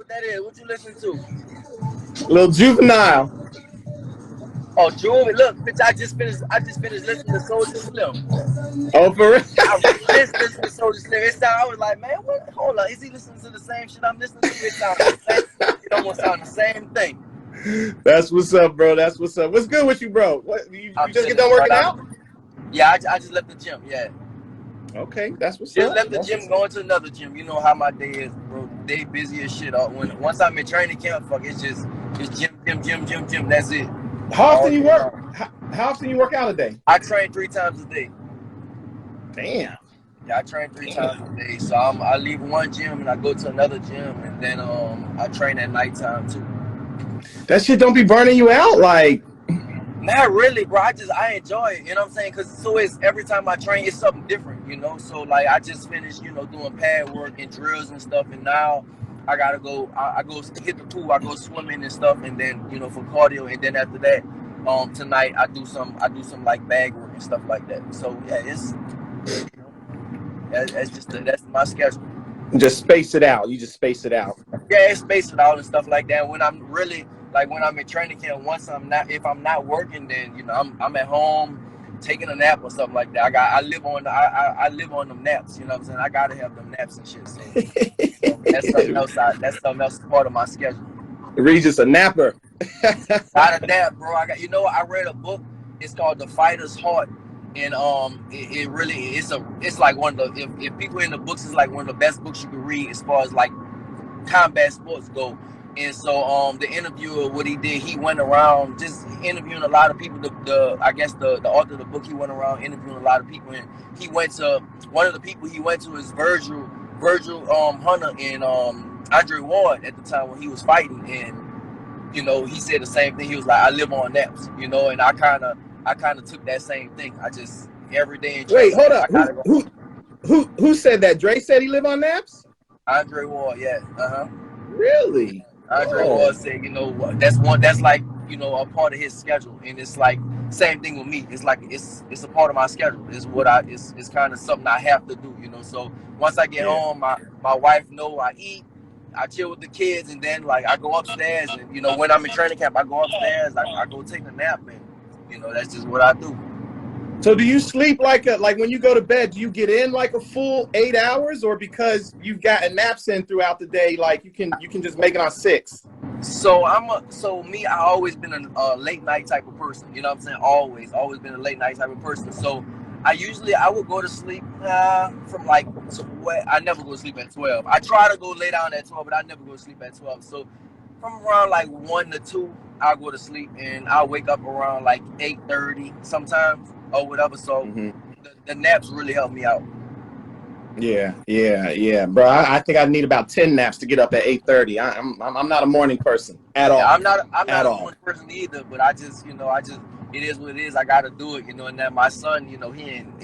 what that is. What you listening to? Little Juvenile. Oh, Juvie. Look, bitch, I just finished listening to Soulja Slim. Oh, for real? I just listened to Soulja Slim. I was like, man, what? Hold on, is he listening to the same shit I'm listening to? It sounds the same. It almost sounds the same thing. That's what's up, bro. That's what's up. What's good with you, bro? What, you just get done working out? Yeah, I just left the gym. Yeah. Okay, that's what's just up. Left the gym, going to another gym. You know how my day is, bro. Day busy as shit. Once I'm in training camp, fuck, it's gym. That's it. How often you work? How often you work out a day? I train 3 times a day. Damn. Yeah, I train 3 times a day. So I leave one gym and I go to another gym, and then I train at nighttime too. That shit don't be burning you out, like. Not really, bro. I enjoy it. You know what I'm saying? Because so it's every time I train, it's something different. You know. So like I just finished, doing pad work and drills and stuff, and now I gotta go. I go hit the pool. I go swimming and stuff, and then for cardio, and then after that, tonight I do some like bag work and stuff like that. So yeah, it's that's my schedule. Just space it out. You just space it out. Yeah, space it out and stuff like that. When I'm really when I'm in training camp, if I'm not working, then I'm at home taking a nap or something like that. I live on them naps. You know what I'm saying? I gotta have them naps and shit. So that's something else. That's part of my schedule. Regis a napper. Not a nap, bro. I read a book. It's called The Fighter's Heart. And it really it's like one of the if people in the books, is like one of the best books you can read as far as like combat sports go. And so the interviewer, what he did, he went around just interviewing a lot of people. I guess the author of the book, he went around interviewing a lot of people, and he went to one of the people he went to is Virgil Hunter and Andre Ward at the time when he was fighting, and he said the same thing. He was like, I live on naps, and I kind of took that same thing. I just every day in training. Wait, hold up. Who said that? Dre said he live on naps? Andre Ward, yeah. Really? Andre Ward said, that's like, a part of his schedule. And it's like same thing with me. It's like it's a part of my schedule. It's kind of something I have to do, So once I get home, my wife know I eat, I chill with the kids, and then like I go upstairs, and when I'm in training camp, I go upstairs, I go take a nap, and that's just what I do. So do you sleep like when you go to bed, do you get in like a full 8 hours, or because you've gotten naps in throughout the day, like you can just make it on 6? So I always been a late night type of person. You know what I'm saying? Always been a late night type of person. So I would go to sleep from like I never go to sleep at 12. I try to go lay down at 12, but I never go to sleep at 12. So from around like 1 to 2, I'll go to sleep, and I'll wake up around like 8:30 sometimes or whatever. So the naps really help me out. Yeah, bro. I think I need about 10 naps to get up at 8:30. I'm not a morning person at all. I'm not a morning person either, but I just it is what it is. I gotta do it, and then my son, he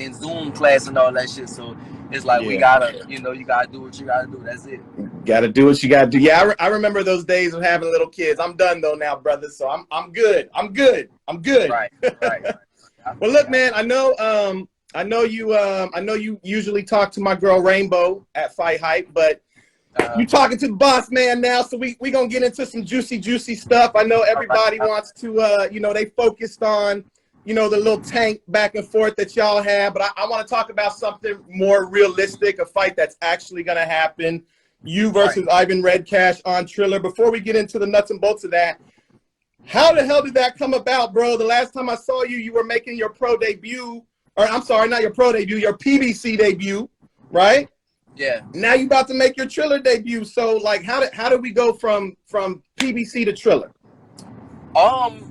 in Zoom class and all that shit. So it's like we gotta, you gotta do what you gotta do. That's it. Gotta do what you gotta do. Yeah, I remember those days of having little kids. I'm done though now, brother. So I'm good. Right. Well, look, man. I know you usually talk to my girl Rainbow at FightHype, but you talking to the boss man now, so we gonna get into some juicy stuff. I know everybody wants to they focused on the little tank back and forth that y'all have, but I want to talk about something more realistic, a fight that's actually gonna happen. You versus Ivan Redkach on Triller. Before we get into the nuts and bolts of that, how the hell did that come about, bro? The last time I saw you, you were making your pro debut. Or I'm sorry, not your pro debut, your PBC debut, right? Yeah. Now you about to make your Triller debut. So like, how did we go from PBC to Triller?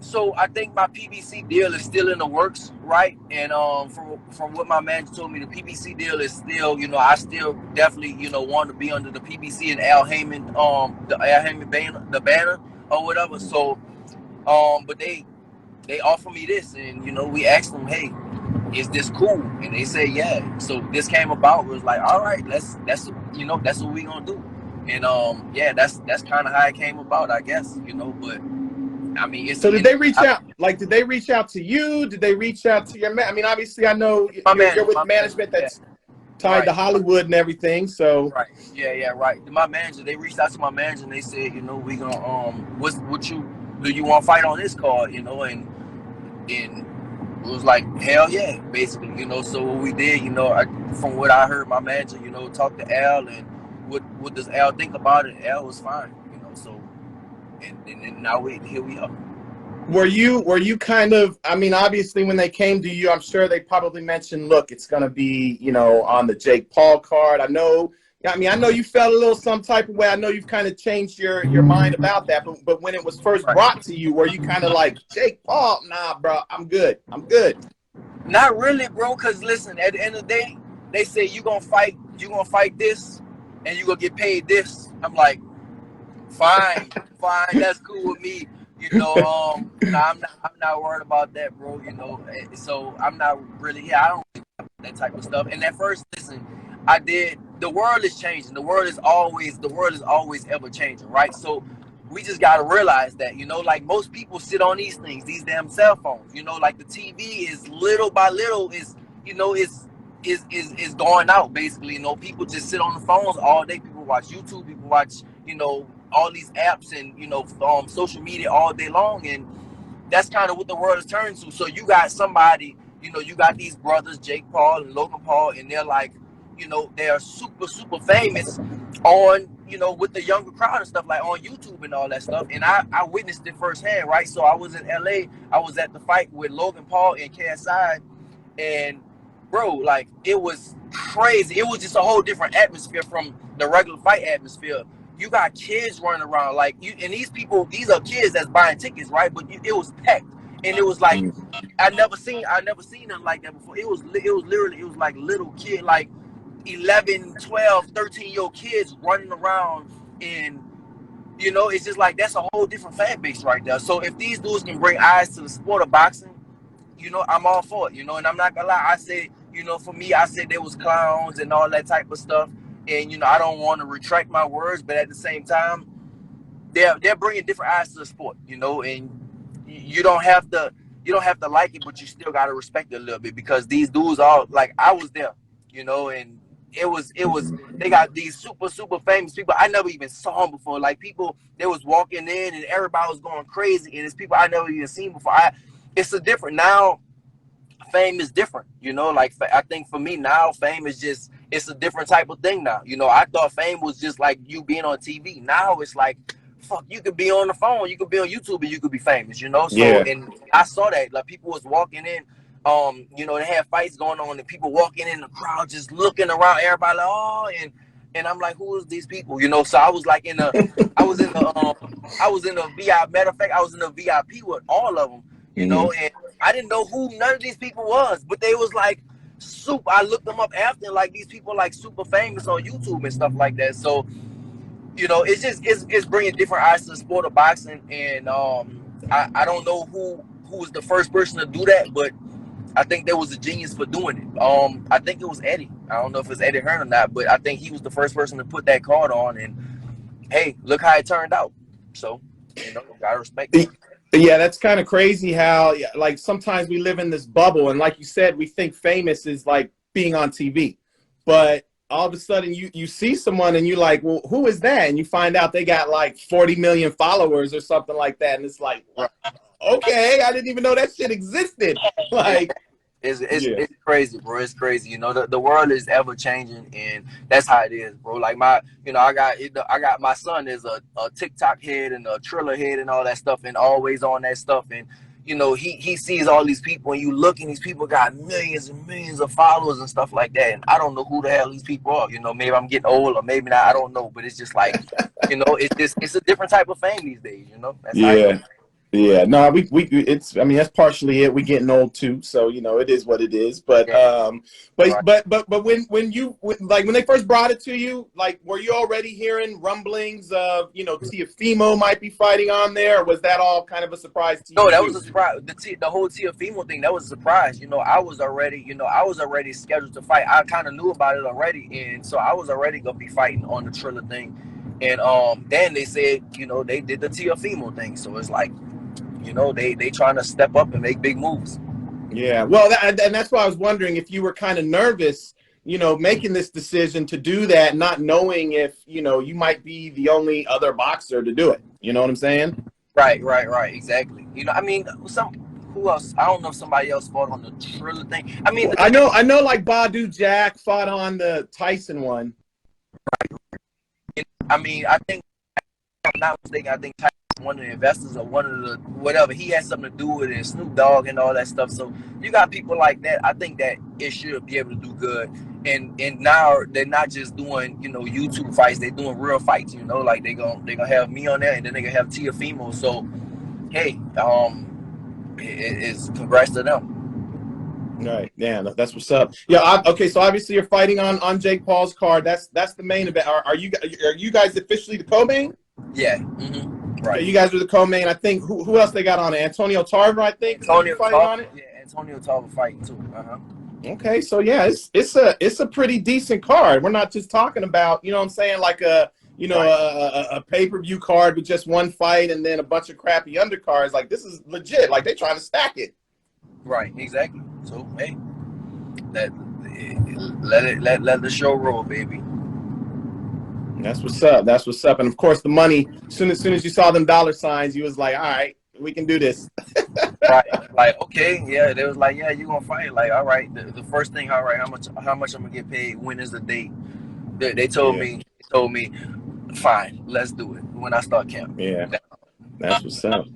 So I think my PBC deal is still in the works, right? And from what my manager told me, the PBC deal is still, I still definitely, want to be under the PBC and Al Heyman, the banner or whatever. So, but they offer me this, and we asked them, hey, is this cool? And they say yeah. So this came about. It was like, all right, that's what we gonna do. And that's kind of how it came about, I guess. But I mean, so did they reach out? Like, did they reach out to you? Did they reach out to your man? I mean, obviously, I know you're with management. tied to Hollywood and everything. So right, yeah, right. My manager, they reached out to my manager and they said, you know, we gonna what you do you want to fight on this card, you know, and it was like hell yeah, basically, you know. So what we did, you know, from what I heard, my manager, you know, talked to Al and what does Al think about it? Al was fine, you know. So and now here we are. were you kind of, I mean, obviously when they came to you, I'm sure they probably mentioned, look, it's going to be, you know, on the Jake Paul card. I know you felt a little some type of way. I know you've kind of changed your mind about that, but when it was first brought to you, were you kind of like, Jake Paul? Nah, bro, I'm good. Not really, bro, because listen, at the end of the day, they say you gonna fight this and you gonna get paid this. I'm like, fine, that's cool with me. You know, nah, I'm not worried about that, bro. You know, so I'm not really, I don't really that type of stuff. And at first, listen, the world is changing. The world is always ever changing, right? So we just gotta realize that, you know, like most people sit on these things, these damn cell phones. You know, like the TV is little by little is going out basically. You know, people just sit on the phones all day. People watch YouTube. People watch, you know, all these apps and, you know, social media all day long, and that's kind of what the world is turning to. So you got somebody, you know, you got these brothers, Jake Paul and Logan Paul, and they're like, you know, they are super famous on, you know, with the younger crowd and stuff, like on YouTube and all that stuff. And I witnessed it firsthand, right? So I was in LA, I was at the fight with Logan Paul and KSI, and bro, like it was crazy. It was just a whole different atmosphere from the regular fight atmosphere. You got kids running around, like you, and these are kids that's buying tickets, right? But it was packed, and it was like I never seen nothing like that before. It was literally, it was like little kid, like 11, 12, 13-year-old kids running around, and you know, it's just like that's a whole different fan base right there. So if these dudes can bring eyes to the sport of boxing, you know, I'm all for it, you know. And I'm not gonna lie, I said, you know, for me, I said there was clowns and all that type of stuff. And, you know, I don't want to retract my words, but at the same time, they're bringing different eyes to the sport, you know. And you don't have to like it, but you still got to respect it a little bit, because these dudes are like, I was there, you know, and it was they got these super famous people I never even saw them before. Like people, they was walking in and everybody was going crazy, and it's people I never even seen before. It's a different now. Fame is different, you know. Like I think for me now, fame is just, it's a different type of thing now. You know, I thought fame was just like you being on TV. Now it's like, fuck, you could be on the phone, you could be on YouTube, and you could be famous, you know. So, and I saw that, like people was walking in, you know, they had fights going on, and people walking in the crowd just looking around, everybody like, oh, and I'm like, who is these people, you know? So I was like I was in the VIP. Matter of fact, I was in the VIP with all of them, you know, and I didn't know who none of these people was, but they was like super. I looked them up after, like these people like super famous on YouTube and stuff like that. So, you know, it's just it's bringing different eyes to the sport of boxing, and I don't know who was the first person to do that, but I think there was a genius for doing it. I think it was Eddie. I don't know if it's Eddie Hearn or not, but I think he was the first person to put that card on, and hey, look how it turned out. So, you know, gotta respect it. Yeah, that's kind of crazy how, like, sometimes we live in this bubble, and like you said, we think famous is like being on TV, but all of a sudden you see someone and you're like, well, who is that? And you find out they got like 40 million followers or something like that, and it's like, okay, I didn't even know that shit existed. Like, it's crazy, bro. It's crazy. You know, the world is ever changing, and that's how it is, bro. Like you know, I got my son is a TikTok head and a Triller head and all that stuff, and always on that stuff. And you know, he sees all these people, and you look, and these people got millions and millions of followers and stuff like that. And I don't know who the hell these people are. You know, maybe I'm getting old, or maybe not. I don't know. But it's just like, you know, it's a different type of fame these days. You know, that's how it is. Yeah, no, it's, I mean, that's partially it. We're getting old too, so you know, it is what it is. But but when they first brought it to you, like, were you already hearing rumblings of, you know, Teofimo might be fighting on there, or was that all kind of a surprise to you? No, that was a surprise. The whole Teofimo thing, that was a surprise. You know, I was already scheduled to fight. I kind of knew about it already, and so I was already gonna be fighting on the Triller thing. And then they said, you know, they did the Teofimo thing, so it's like, you know, they trying to step up and make big moves. Yeah, well, and that's why I was wondering if you were kind of nervous you know, making this decision to do that, not knowing if, you know, you might be the only other boxer to do it. You know what I'm saying? Right, exactly. You know, I mean, who else? I don't know if somebody else fought on the Triller thing. I mean, Well, I know, like Badu Jack fought on the Tyson one. I mean, I think, if I'm not mistaken, I think Tyson was one of the investors or one of the whatever. He had something to do with it, Snoop Dogg and all that stuff. So you got people like that. I think that it should be able to do good. And now they're not just doing, you know, YouTube fights. They're doing real fights. You know, like they're gonna have me on there, and then they're gonna have Tiafimo. So hey, it's congrats to them. Right. Yeah, that's what's up. Yeah. Okay. So obviously you're fighting on Jake Paul's card. That's the main event. Are you guys officially the co-main? Yeah. Right. Okay, you guys are the co-main. I think who else they got on it? Antonio Tarver, I think. Antonio fighting on it. Yeah, Antonio Tarver fighting too. Okay. So yeah, it's a pretty decent card. We're not just talking about, you know what I'm saying, like a, you know, a pay-per-view card with just one fight and then a bunch of crappy undercards. Like, this is legit. Like, they trying to stack it. Right, exactly. So hey, let the show roll, baby. That's what's up. That's what's up. And of course, the money. Soon as you saw them dollar signs, you was like, all right, we can do this. Right, like, okay, yeah. They was like, yeah, you gonna fight? Like, all right. The first thing, all right, how much I'm gonna get paid? When is the date? They told me, fine, let's do it when I start camp. Yeah, that's what's up.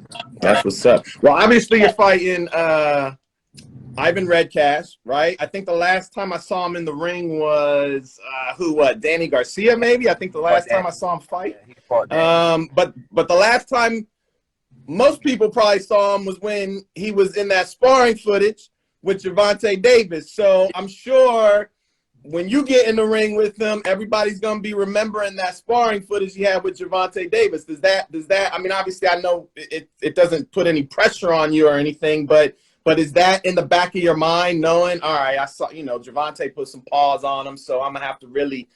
That's what's up. Well, obviously you're fighting Ivan Redkach, right? I think the last time I saw him in the ring was Danny Garcia, maybe. I think the last time I saw him fight. Yeah, but the last time most people probably saw him was when he was in that sparring footage with Gervonta Davis. So I'm sure when you get in the ring with him, everybody's gonna be remembering that sparring footage you had with Gervonta Davis. Does that? I mean, obviously, I know it doesn't put any pressure on you or anything, but is that in the back of your mind, knowing, all right, I saw, you know, Gervonta put some paws on him, so I'm gonna have to do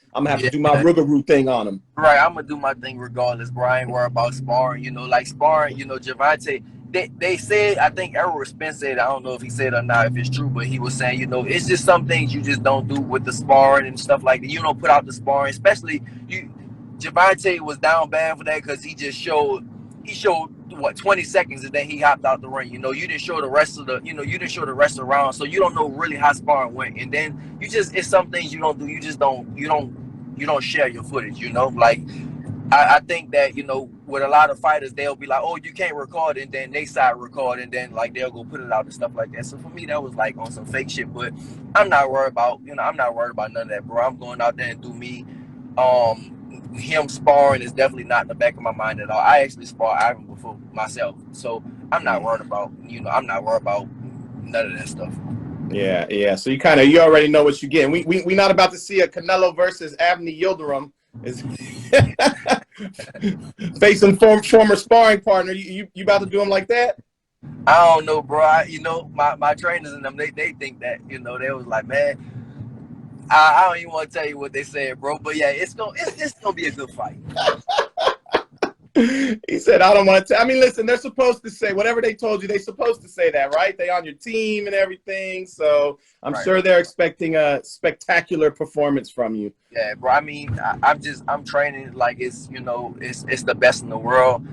my Rougarou thing on him. Right, I'm gonna do my thing regardless, bro. I ain't worried about sparring. You know, like sparring. You know, Gervonta. They said, I think Errol Spence said, I don't know if he said it or not, if it's true, but he was saying, you know, it's just some things you just don't do with the sparring and stuff like that. You don't put out the sparring, especially Gervonta was down bad for that because he showed what 20 seconds and then he hopped out the ring. You know, you didn't show the rest of the round, so you don't know really how sparring went. And then it's some things you don't do. You just don't share your footage. You know, like. I think that, you know, with a lot of fighters, they'll be like, oh, you can't record, and then they side record, and then like they'll go put it out and stuff like that. So for me, that was like on some fake shit. But I'm not worried about none of that, bro. I'm going out there and do me. Him sparring is definitely not in the back of my mind at all. I actually sparred Ivan before myself, so I'm not worried about none of that stuff. Yeah. So you already know what you're getting. We not about to see a Canelo versus Avni Yildirim. Is facing former sparring partner. You about to do him like that? I don't know, bro. You know, my trainers and them, they think that, you know, they was like, man, I don't even want to tell you what they said, bro. But yeah, it's gonna be a good fight. He said, I don't want to. I mean, listen, they're supposed to say whatever they told you. They're supposed to say that, right? They on your team and everything. So I'm sure they're expecting a spectacular performance from you. Yeah, bro. I mean, I'm training like it's, you know, it's the best in the world.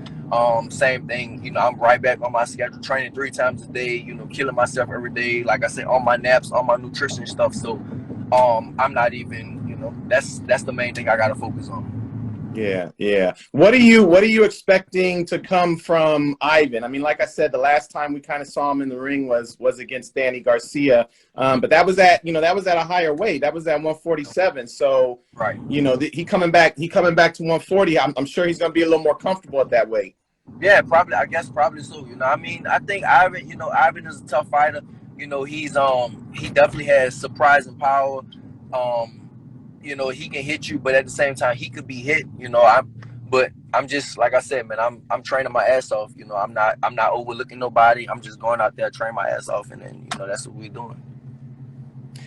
Same thing, you know, I'm right back on my schedule, training 3 times a day, you know, killing myself every day. Like I said, on my naps, on my nutrition stuff. So I'm not even, you know, that's the main thing I gotta focus on. Yeah. What are you expecting to come from Ivan? I mean, like I said, the last time we kind of saw him in the ring was against Danny Garcia, but that was at a higher weight. That was at 147. So you know, he coming back to 140. I'm sure he's gonna be a little more comfortable at that weight. Yeah, probably. I guess probably so. You know, I mean, I think Ivan. You know, Ivan is a tough fighter. You know, he definitely has surprising power. You know, he can hit you, but at the same time, he could be hit. You know, I'm just, like I said, man, I'm training my ass off. You know, I'm not overlooking nobody. I'm just going out there, train my ass off, and then, you know, that's what we're doing.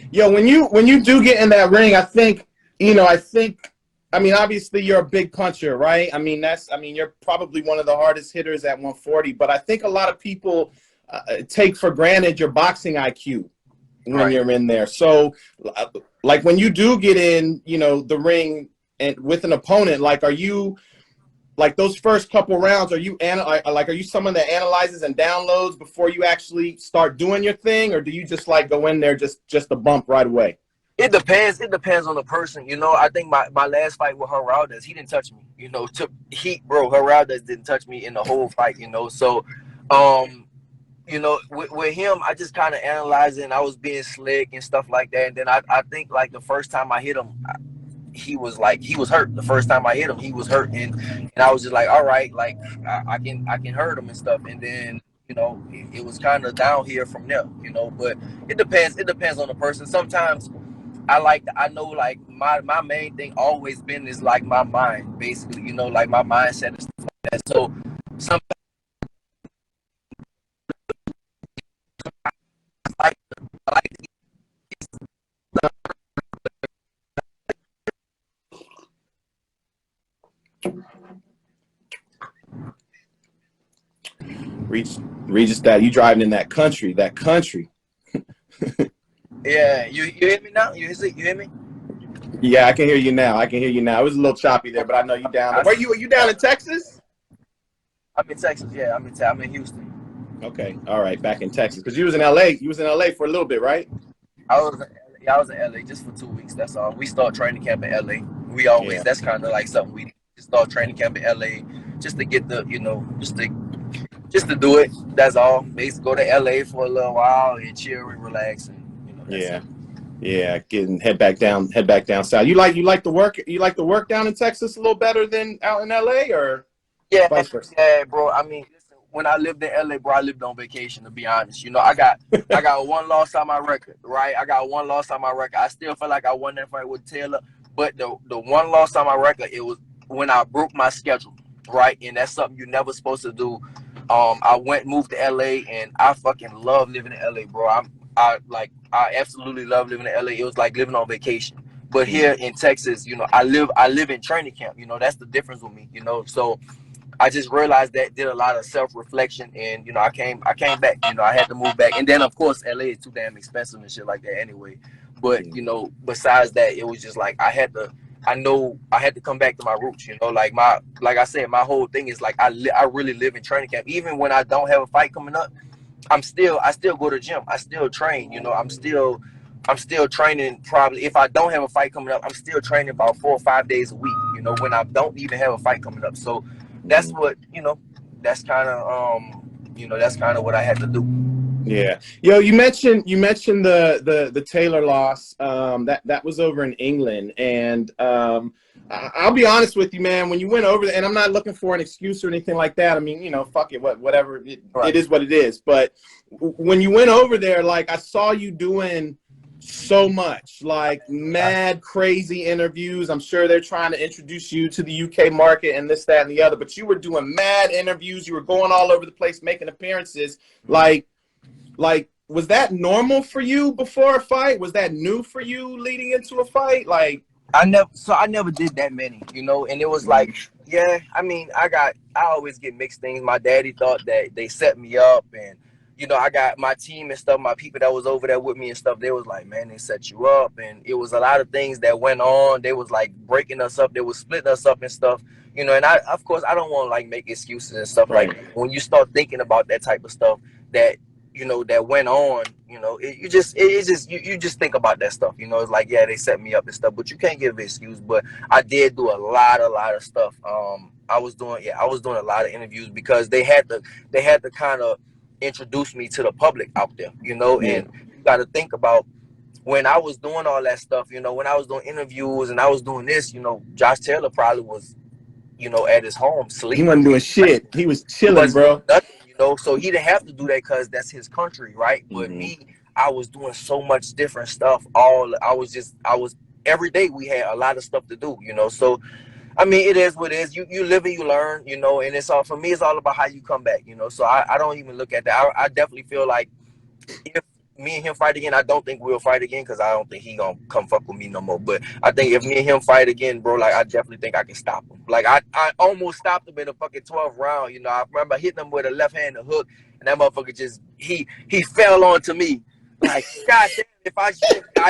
Yo, when you do get in that ring, I think, I mean, obviously you're a big puncher, right? I mean, you're probably one of the hardest hitters at 140, but I think a lot of people take for granted your boxing IQ. when you're in there. So like when you do get in, you know, the ring and with an opponent, like, are you like those first couple rounds, are you are you someone that analyzes and downloads before you actually start doing your thing, or do you just like go in there just a bump right away? It depends. It depends on the person. You know, I think my last fight with Gervonta, he didn't touch me. You know, Gervonta didn't touch me in the whole fight. You know, so you know, with him, I just kind of analyzed it, and I was being slick and stuff like that. And then I think like the first time I hit him, he was hurt. The first time I hit him, he was hurt, and I was just like, all right, like I can hurt him and stuff. And then, you know, it was kind of down here from there, you know. But it depends. It depends on the person. Sometimes I know like my main thing always been is like my mind, basically, you know, like my mindset and stuff like that. So sometimes I like to Regis, that you driving in that country. Yeah, you hear me now? You hear me? Yeah, I can hear you now. It was a little choppy there, but I know you down there. Where are you down in Texas? I'm in Texas. Yeah, I'm in Houston. Okay, all right, back in Texas, because you was in LA. You was in LA for a little bit, right? I was in LA just for 2 weeks. That's all. We start training camp in LA. We always that's kind of like something we start training camp in LA just to get the, you know, just to do it. That's all. Basically, go to LA for a little while and chill and relax, and you know. That's it. Yeah. Head back down south. You like the work down in Texas a little better than out in LA, or vice versa? Yeah, bro. I mean, listen, when I lived in LA, bro, I lived on vacation. To be honest, you know, I got one loss on my record, right? I got one loss on my record. I still feel like I won that fight with Taylor, but the one loss on my record, it was when I broke my schedule, right? And that's something you're never supposed to do. I moved to LA, and I fucking love living in LA, bro. I absolutely love living in LA. It was like living on vacation. But here in Texas, you know, I live in training camp. You know, that's the difference with me. You know, so I just realized that, did a lot of self-reflection, and you know, I came back. You know, I had to move back, and then of course, LA is too damn expensive and shit like that anyway. But you know, besides that, it was just like I had to come back to my roots. You know, like I said, my whole thing is like I really live in training camp. Even when I don't have a fight coming up, I still go to the gym. I still train. You know, I'm still training. Probably if I don't have a fight coming up, I'm still training about 4 or 5 days a week. You know, when I don't even have a fight coming up. So that's what, you know, that's kind of that's kind of what I had to do. Yeah. Yo, you mentioned the Taylor loss. That was over in England, and I'll be honest with you, man. When you went over there, and I'm not looking for an excuse or anything like that. I mean, you know, fuck it, whatever. It is what it is. But when you went over there, like I saw you doing so much, like mad crazy interviews. I'm sure they're trying to introduce you to the UK market and this, that, and the other. But you were doing mad interviews. You were going all over the place, making appearances. Like, was that normal for you before a fight? Was that new for you leading into a fight? Like, I never did that many, you know, and it was like, yeah, I mean, I always get mixed things. My daddy thought that they set me up, and you know, I got my team and stuff, my people that was over there with me and stuff, they was like, man, they set you up, and it was a lot of things that went on. They was like breaking us up, they was splitting us up and stuff, you know, and of course I don't want to like make excuses and stuff. Like when you start thinking about that type of stuff that, you know, that went on, you know, you just think about that stuff, you know. It's like, yeah, they set me up and stuff, but you can't give an excuse. But I did do a lot of stuff. I was doing a lot of interviews because they had to kind of introduce me to the public out there, you know. And you got to think about when I was doing all that stuff, you know, when I was doing interviews and I was doing this, you know, Josh Taylor probably was, you know, at his home sleeping. He wasn't doing shit. He was chilling, bro. Nothing, you know, so he didn't have to do that because that's his country, right? But me, I was doing so much different stuff. I was every day we had a lot of stuff to do, you know. So I mean, it is what it is. You live and you learn, you know, and it's all, for me, it's all about how you come back, you know. So I don't even look at that. I definitely feel like if me and him fight again, I don't think we'll fight again because I don't think he gonna come fuck with me no more. But I think if me and him fight again, bro, like I definitely think I can stop him. Like I almost stopped him in the fucking 12th round. You know, I remember hitting him with a left-handed hook, and that motherfucker just he fell onto me. Like, goddamn, if I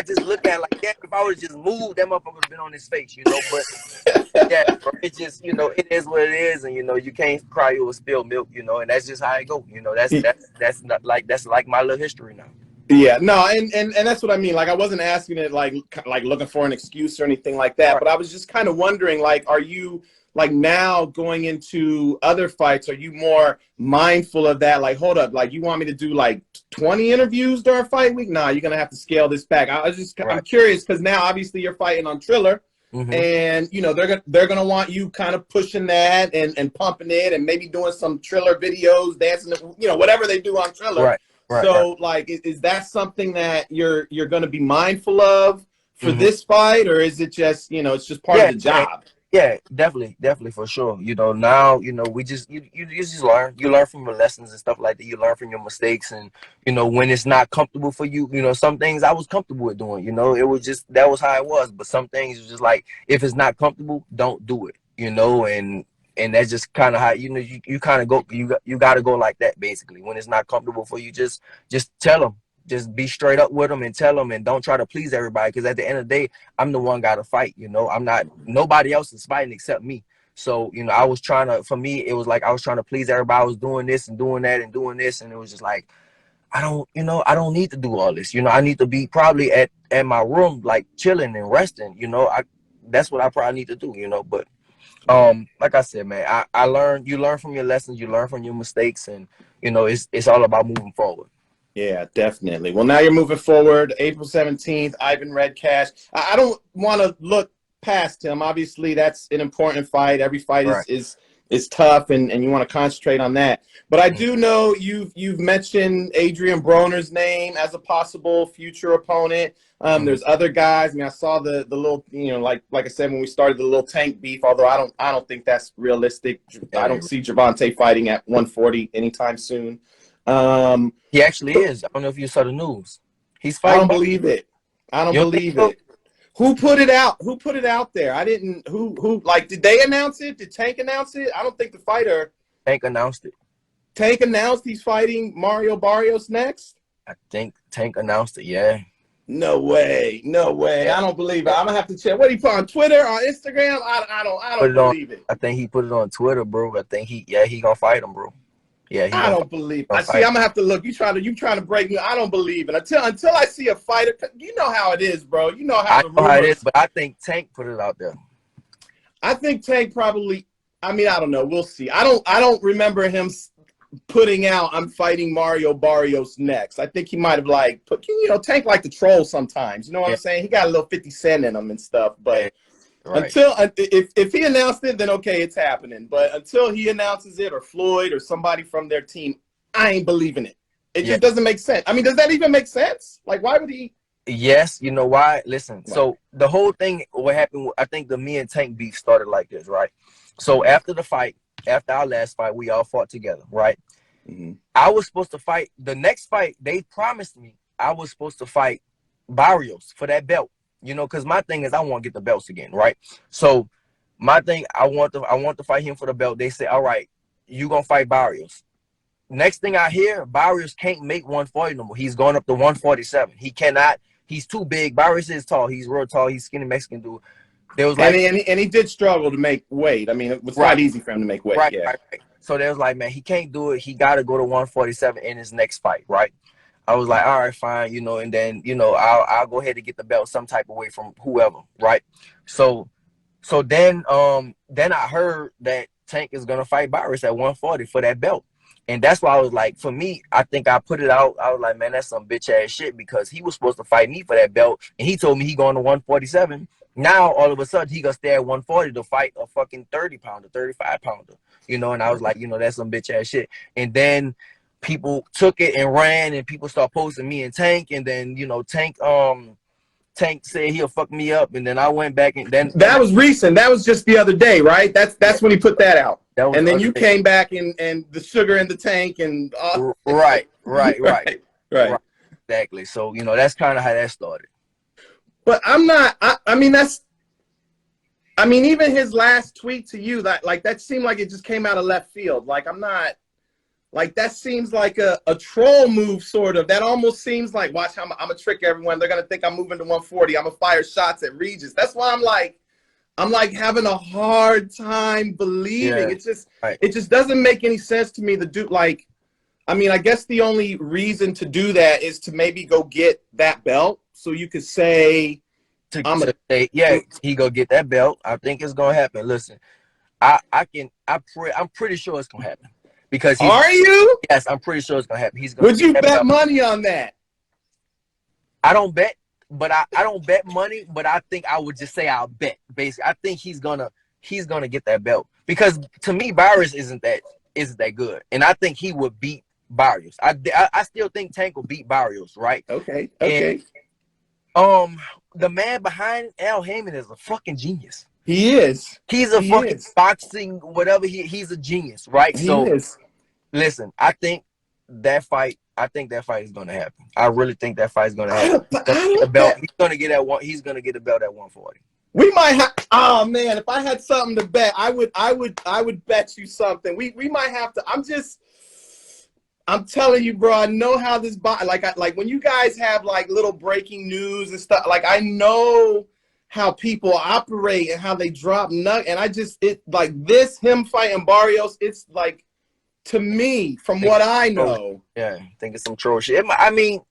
just look at it like, damn, if I would just move, that motherfucker would have been on his face, you know. But yeah, bro, it just, you know, it is what it is, and you know, you can't cry over spilled milk, you know, and that's just how it go, you know. That's not like that's like my little history now. Yeah, no, and that's what I mean. Like, I wasn't asking it like looking for an excuse or anything like that, Right. but I was just kind of wondering, like, are you like now going into other fights? Are you more mindful of that? Like, hold up, like you want me to do like 20 interviews during fight week? Nah, you're gonna have to scale this back. I'm curious because now obviously you're fighting on Triller. And you know they're gonna want you kind of pushing that and pumping it and maybe doing some Triller videos, dancing, you know, whatever they do on Triller. So like, is that something that you're going to be mindful of for this fight, or is it just, you know, it's just part of the job? Yeah, definitely for sure. You know, now, you know, we just you just learn. You learn from your lessons and stuff like that. You learn from your mistakes, and you know, when it's not comfortable for you, you know, some things I was comfortable with doing, you know, it was just that was how it was. But some things is just like, if it's not comfortable, don't do it, you know, and that's just kind of how, you know, you kind of go, you got to go like that basically. When it's not comfortable for you, just tell them. Just be straight up with them and tell them, and don't try to please everybody, because at the end of the day, I'm the one got to fight, you know. I'm not, nobody else is fighting except me. So, you know, I was trying to, for me, it was like I was trying to please everybody. I was doing this and doing that and doing this, and it was just like, I don't, you know, I don't need to do all this. You know, I need to be probably at my room, like chilling and resting, you know. That's what I probably need to do, you know. But like I said, man, I learned, you learn from your lessons, you learn from your mistakes, and you know, it's all about moving forward. Yeah, definitely. Well, now you're moving forward. April 17th, Ivan Redkach. I don't want to look past him. Obviously, that's an important fight. Every fight is tough, and you want to concentrate on that. But I do know you've mentioned Adrian Broner's name as a possible future opponent. There's other guys. I mean, I saw the little, you know, like I said when we started, the little tank beef. Although I don't think that's realistic. I don't see Gervonta fighting at 140 anytime soon. He actually is. I don't know if you saw the news. He's fighting. I don't believe it. I don't believe it. Who put it out? Who put it out there? I didn't. Who? Like, did they announce it? Did Tank announce it? I don't think the fighter. Tank announced it. Tank announced he's fighting Mario Barrios next. I think Tank announced it. Yeah. No way. No way. Yeah. I don't believe it. I'm gonna have to check. What he put on Twitter, on Instagram? I don't believe it. I think he put it on Twitter, bro. I think he gonna fight him, bro. Yeah, I don't believe. I see. I'm gonna have to look. You trying to break me? I don't believe it until I see a fighter. You know how it is, bro. You know how it is. But I think Tank put it out there. I think Tank probably. I mean, I don't know. We'll see. I don't remember him putting out, I'm fighting Mario Barrios next. I think he might have like put. You know, Tank like to troll sometimes. You know what I'm saying? He got a little 50 Cent in him and stuff, but. Until if he announced it, then okay, it's happening. But until he announces it, or Floyd or somebody from their team, I ain't believing it. It just doesn't make sense. I mean, does that even make sense? Like, why would he? Yes, you know why? Listen, so the whole thing, what happened, I think the me and Tank beef started like this, right? So after the fight, after our last fight, we all fought together, right? I was supposed to fight the next fight. They promised me I was supposed to fight Barrios for that belt. You know, because my thing is I want to get the belts again, right? So my thing, I want to fight him for the belt. They say, all right, you gonna fight Barrios. Next thing I hear, Barrios can't make 140 no more. He's going up to 147. He cannot. He's too big. Barrios is tall. He's real tall. He's skinny Mexican dude. There was like, and he did struggle to make weight. I mean, it was not easy for him to make weight. Right. So there was like, man, he can't do it. He got to go to 147 in his next fight, right? I was like, all right, fine, you know, and then, you know, I'll go ahead and get the belt some type of way from whoever, right? So then I heard that Tank is gonna fight Barrios at 140 for that belt. And that's why I was like, for me, I think I put it out. I was like, man, that's some bitch ass shit, because he was supposed to fight me for that belt, and he told me he going to 147. Now all of a sudden he gonna stay at 140 to fight a fucking 30-pounder, 35-pounder, you know. And I was like, you know, that's some bitch ass shit. And then people took it and ran, and people start posting me and Tank, and then, you know, Tank said he'll fuck me up, and then I went back, and then that was recent. That was just the other day, right? That's when he put that out. And then you came back and the sugar in the tank and right. Exactly. So, you know, that's kind of how that started. But I'm not. I mean, even his last tweet to you, that seemed like it just came out of left field. Like, I'm not like that seems like a troll move, sort of. That almost seems like, watch, I'm gonna trick everyone. They're gonna think I'm moving to 140. I'm gonna fire shots at Regis. That's why I'm like having a hard time believing. It just doesn't make any sense to me. The dude, like, I mean, I guess the only reason to do that is to maybe go get that belt, so you could say, he go get that belt. I think it's gonna happen. Listen, I'm pretty sure it's gonna happen because Are you? Yes, I'm pretty sure it's gonna happen. He's gonna. Would you bet money on that? I don't bet, but I don't bet money. But I think I would just say I'll bet. Basically, I think he's gonna get that belt because to me, Barrios isn't that good, and I think he would beat Barrios. I still think Tank will beat Barrios, right? Okay. The man behind Al Heyman is a fucking genius. He is. He's a fucking boxing whatever. He's a genius, right? He is. Listen, I think that fight is gonna happen. I really think that fight is gonna happen. He's gonna get that one. He's gonna get the belt at 140. We might have. Oh man, if I had something to bet, I would bet you something. We might have to. I'm telling you, bro. I know how this like when you guys have like little breaking news and stuff. Like I know how people operate and how they drop nut. And him fighting Barrios. It's like, to me, from what I know. Yeah, I think it's some troll shit. I think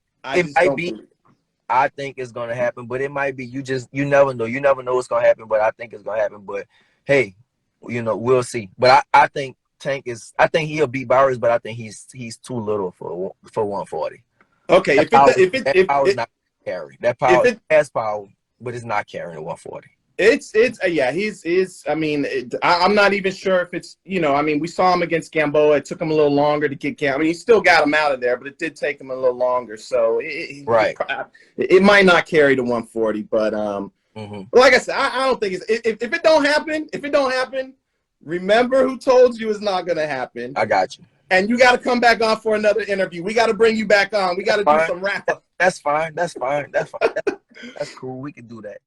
it's gonna happen, but it might be you never know. You never know what's gonna happen, but I think it's gonna happen. But hey, we'll see. But I think I think he'll beat Barrios, but I think he's too little for 140. Okay, that power is not carry. That power has power, but it's not carrying 140. I mean, I'm not even sure if it's, I mean, we saw him against Gamboa. It took him a little longer to get I mean, he still got him out of there, but it did take him a little longer. So it might not carry to 140, but like I said, I don't think if it don't happen, remember who told you it's not going to happen. I got you. And you got to come back on for another interview. We got to bring you back on. We got to do some wrap up. That's fine. That's cool. We can do that.